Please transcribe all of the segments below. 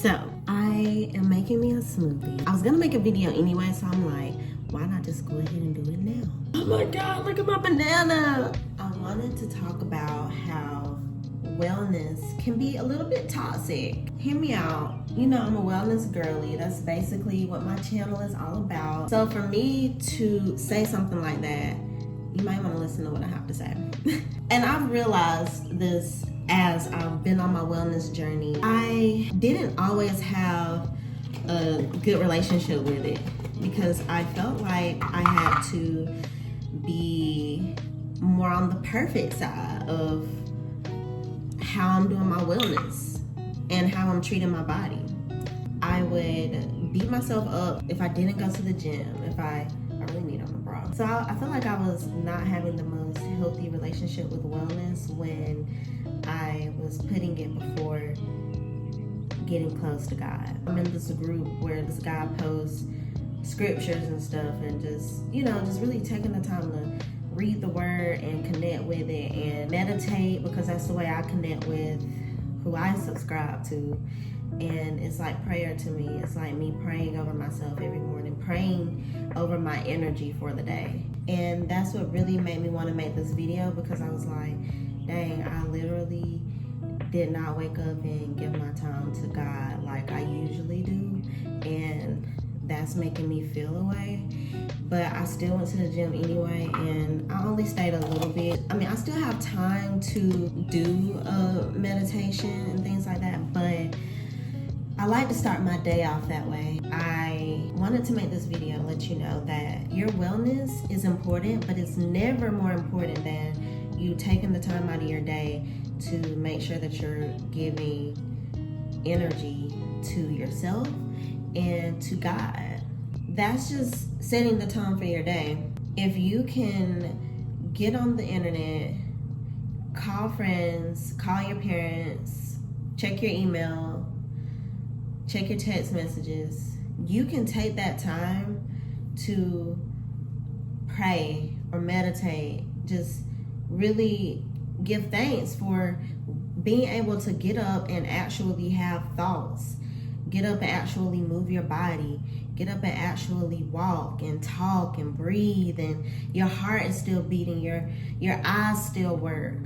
So I am making me a smoothie. I was gonna make a video anyway, so I'm like, why not just go ahead and do it now? Oh my God, look at my banana. I wanted to talk about how wellness can be a little bit toxic. Hear me out. You know, I'm a wellness girly. That's basically what my channel is all about. So for me to say something like that, you might want to listen to what I have to say. And I've realized this as I've been on my wellness journey. I didn't always have a good relationship with it because I felt like I had to be more on the perfect side of how I'm doing my wellness and how I'm treating my body. I would beat myself up if I didn't go to the gym, if I really need on a bra. So I feel like I was not having the most healthy relationship with wellness when I was putting it before getting close to God. I'm in this group where this guy posts scriptures and stuff and just really taking the time to read the word and connect with it and meditate, because that's the way I connect with who I subscribe to. And it's like prayer to me. It's like me praying over myself every morning, praying over my energy for the day. And that's what really made me want to make this video, because I was like, dang, I literally did not wake up and give my time to God like I usually do. And that's making me feel away. But I still went to the gym anyway, and I only stayed a little bit. I mean, I still have time to do meditation and things like that, but I like to start my day off that way. I wanted to make this video to let you know that your wellness is important, but it's never more important than you taking the time out of your day to make sure that you're giving energy to yourself and to God. That's just setting the tone for your day. If you can get on the internet, call friends, call your parents, check your email, check your text messages, you can take that time to pray or meditate. Just really give thanks for being able to get up and actually have thoughts. Get up and actually move your body. Get up and actually walk and talk and breathe, and your heart is still beating, your eyes still work.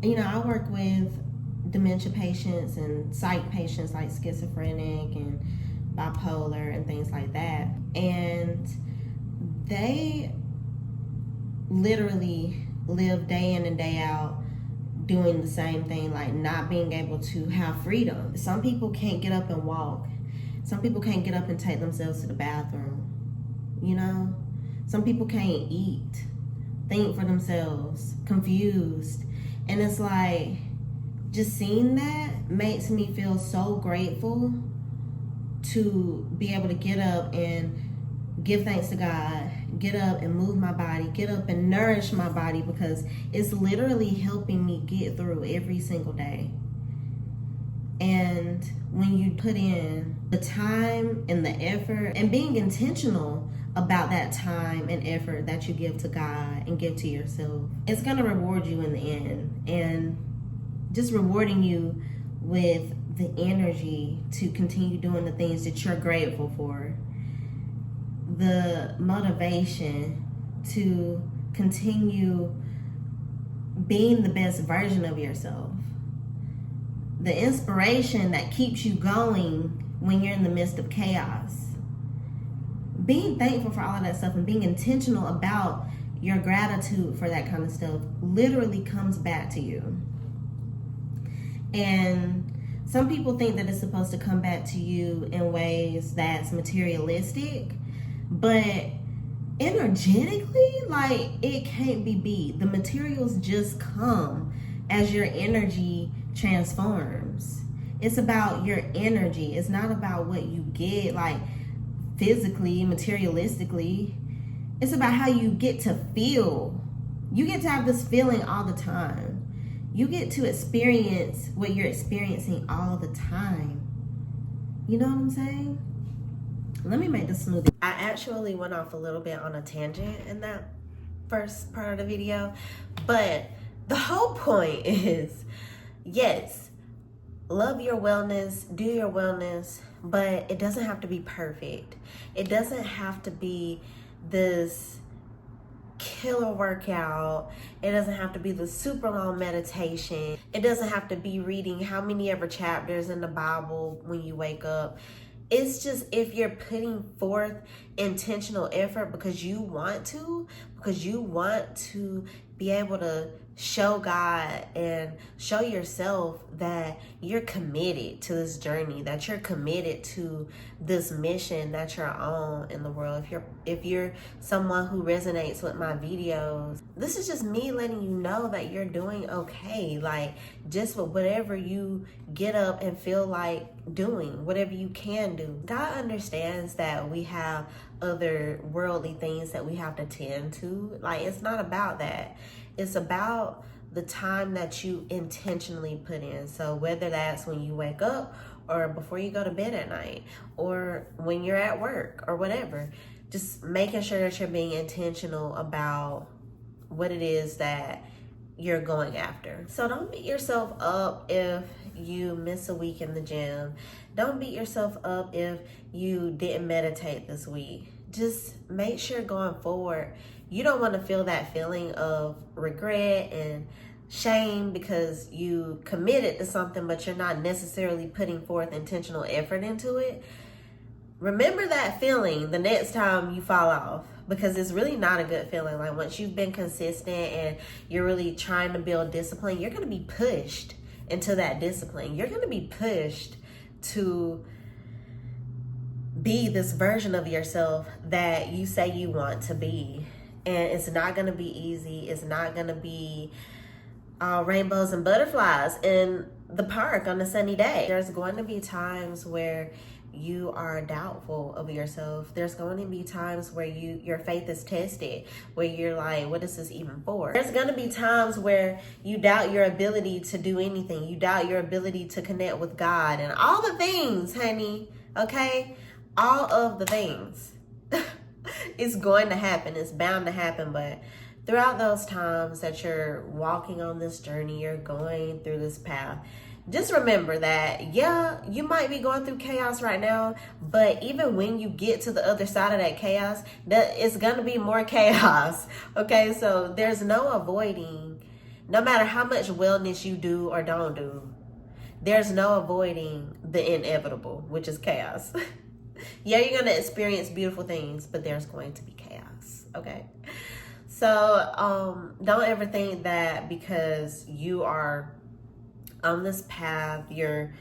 You know, I work with dementia patients and psych patients like schizophrenic and bipolar and things like that. And they literally live day in and day out doing the same thing, like not being able to have freedom. Some people can't get up and walk. Some people can't get up and take themselves to the bathroom. You know? Some people can't eat, think for themselves, confused. And it's like, just seeing that makes me feel so grateful to be able to get up and give thanks to God, get up and move my body, get up and nourish my body, because it's literally helping me get through every single day. And when you put in the time and the effort and being intentional about that time and effort that you give to God and give to yourself, it's gonna reward you in the end, and just rewarding you with the energy to continue doing the things that you're grateful for, the motivation to continue being the best version of yourself, the inspiration that keeps you going when you're in the midst of chaos. Being thankful for all of that stuff and being intentional about your gratitude for that kind of stuff literally comes back to you. And some people think that it's supposed to come back to you in ways that's materialistic, but energetically, like, it can't be beat. The materials just come as your energy transforms. It's about your energy. It's not about what you get, like, physically, materialistically. It's about how you get to feel. You get to have this feeling all the time. You get to experience what you're experiencing all the time. You know what I'm saying? Let me make the smoothie. I actually went off a little bit on a tangent in that first part of the video, but the whole point is, yes, love your wellness, do your wellness, but it doesn't have to be perfect. It doesn't have to be this killer workout. It doesn't have to be the super long meditation. It doesn't have to be reading how many ever chapters in the Bible when you wake up. It's just if you're putting forth intentional effort because you want to be able to show God and show yourself that you're committed to this journey, that you're committed to this mission that you're on in the world. If you're someone who resonates with my videos, this is just me letting you know that you're doing okay. Like, just with whatever you get up and feel like doing, whatever you can do. God understands that we have other worldly things that we have to tend to. Like, it's not about that. It's about the time that you intentionally put in. So whether that's when you wake up or before you go to bed at night or when you're at work or whatever, just making sure that you're being intentional about what it is that you're going after. So don't beat yourself up if you miss a week in the gym. Don't beat yourself up if you didn't meditate this week. Just make sure going forward, you don't want to feel that feeling of regret and shame because you committed to something, but you're not necessarily putting forth intentional effort into it. Remember that feeling the next time you fall off, because it's really not a good feeling. Like, once you've been consistent and you're really trying to build discipline, you're going to be pushed into that discipline. You're going to be pushed to be this version of yourself that you say you want to be. And it's not going to be easy. It's not going to be rainbows and butterflies in the park on a sunny day. There's going to be times where you are doubtful of yourself. There's going to be times where your faith is tested, where you're like, what is this even for? There's going to be times where you doubt your ability to do anything. You doubt your ability to connect with God and all the things, honey, okay? All of the things. It's going to happen. It's bound to happen. But throughout those times that you're walking on this journey, you're going through this path, just remember that, yeah, you might be going through chaos right now, but even when you get to the other side of that chaos, that it's going to be more chaos. Okay, so there's no avoiding, no matter how much wellness you do or don't do, there's no avoiding the inevitable, which is chaos. Yeah, you're going to experience beautiful things, but there's going to be chaos, okay? So don't ever think that because you are on this path, you're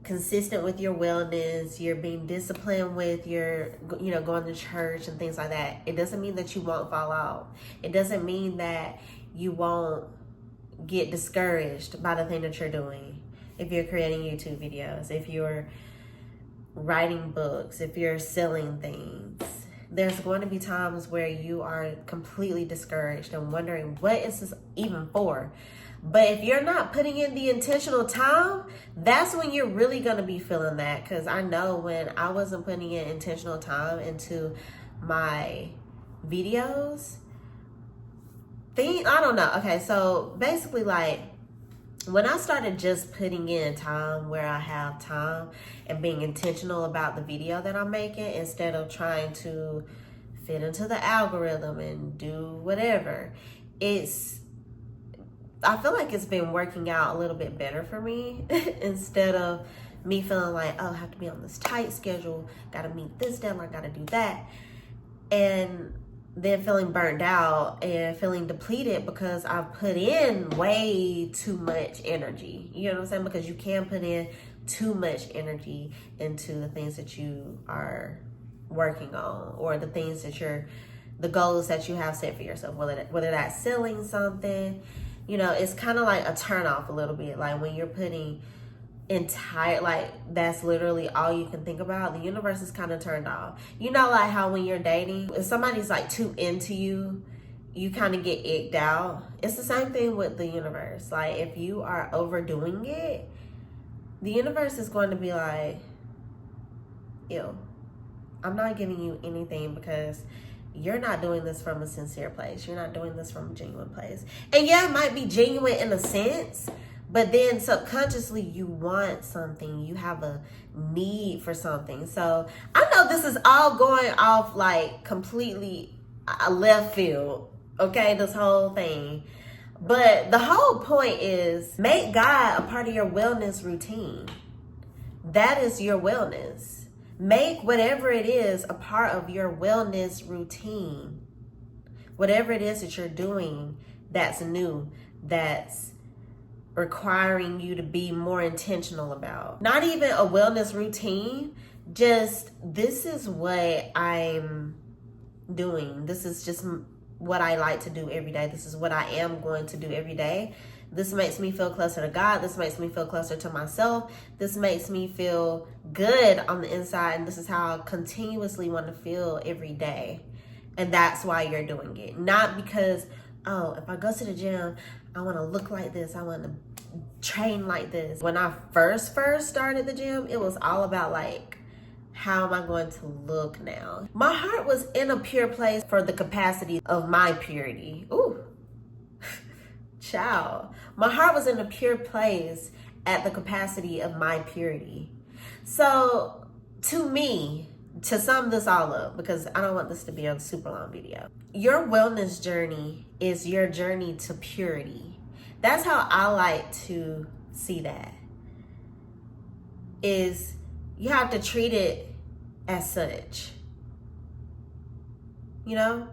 consistent with your wellness, you're being disciplined with your, going to church and things like that. It doesn't mean that you won't fall out. It doesn't mean that you won't get discouraged by the thing that you're doing. If you're creating YouTube videos, if you're writing books, if you're selling things, there's going to be times where you are completely discouraged and wondering, what is this even for? But if you're not putting in the intentional time, that's when you're really going to be feeling that. Because I know when I wasn't putting in intentional time into my videos, I don't know. Okay, so basically, like, when I started just putting in time where I have time and being intentional about the video that I'm making, instead of trying to fit into the algorithm and do whatever, I feel like it's been working out a little bit better for me instead of me feeling like, oh, I have to be on this tight schedule, got to meet this deadline, got to do that. And then feeling burned out and feeling depleted because I've put in way too much energy. You know what I'm saying? Because you can put in too much energy into the things that you are working on, or the things that the goals that you have set for yourself, whether that's selling something. It's kind of like a turn off a little bit. Like, when you're putting that's literally all you can think about, the universe is kind of turned off. Like how when you're dating, if somebody's like too into you, you kind of get icked out. It's the same thing with the universe. Like, if you are overdoing it, the universe is going to be like, ew, I'm not giving you anything because you're not doing this from a sincere place. You're not doing this from a genuine place. And yeah, it might be genuine in a sense, But then subconsciously you want something, you have a need for something. So I know this is all going off like completely a left field, okay, this whole thing. But the whole point is make God a part of your wellness routine. That is your wellness. Make whatever it is a part of your wellness routine. Whatever it is that you're doing that's new, that's requiring you to be more intentional about. Not even a wellness routine, just this is what I'm doing. This is just what I like to do every day. This is what I am going to do every day. This makes me feel closer to God. This makes me feel closer to myself. This makes me feel good on the inside. And this is how I continuously want to feel every day. And that's why you're doing it. Not because, oh, if I go to the gym, I want to look like this. I want to train like this. When I first started the gym, it was all about like, how am I going to look now? My heart was in a pure place for the capacity of my purity. Ooh, child. My heart was in a pure place at the capacity of my purity. So to me, to sum this all up, because I don't want this to be a super long video, your wellness journey is your journey to purity. That's how I like to see that. Is you have to treat it as such. You know?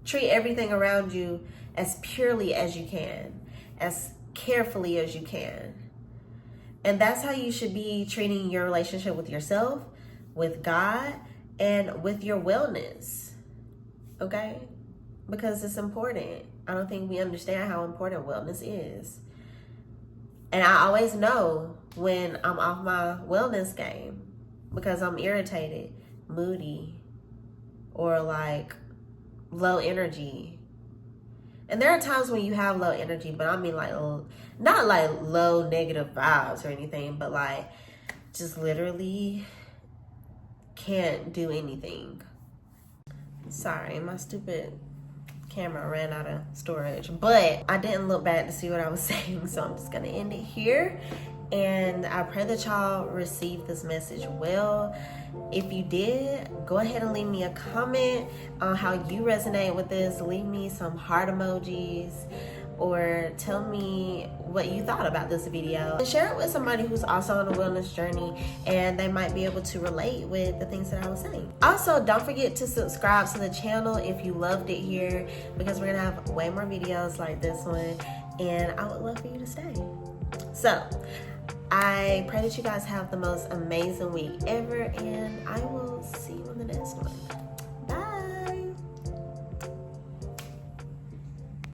Treat everything around you as purely as you can, as carefully as you can. And that's how you should be treating your relationship with yourself, with God, and with your wellness. Okay? Because it's important. I don't think we understand how important wellness is. And I always know when I'm off my wellness game because I'm irritated, moody, or like low energy. And there are times when you have low energy, but I mean like, not like low negative vibes or anything, but like just literally can't do anything. Sorry, my stupid camera ran out of storage, but I didn't look back to see what I was saying, so I'm just gonna end it here. And I pray that y'all receive this message well. If you did, go ahead and leave me a comment on how you resonate with this. Leave me some heart emojis or tell me what you thought about this video. And share it with somebody who's also on a wellness journey and they might be able to relate with the things that I was saying. Also, don't forget to subscribe to the channel if you loved it here, because we're gonna have way more videos like this one and I would love for you to stay. So, I pray that you guys have the most amazing week ever, and I will see you on the next one.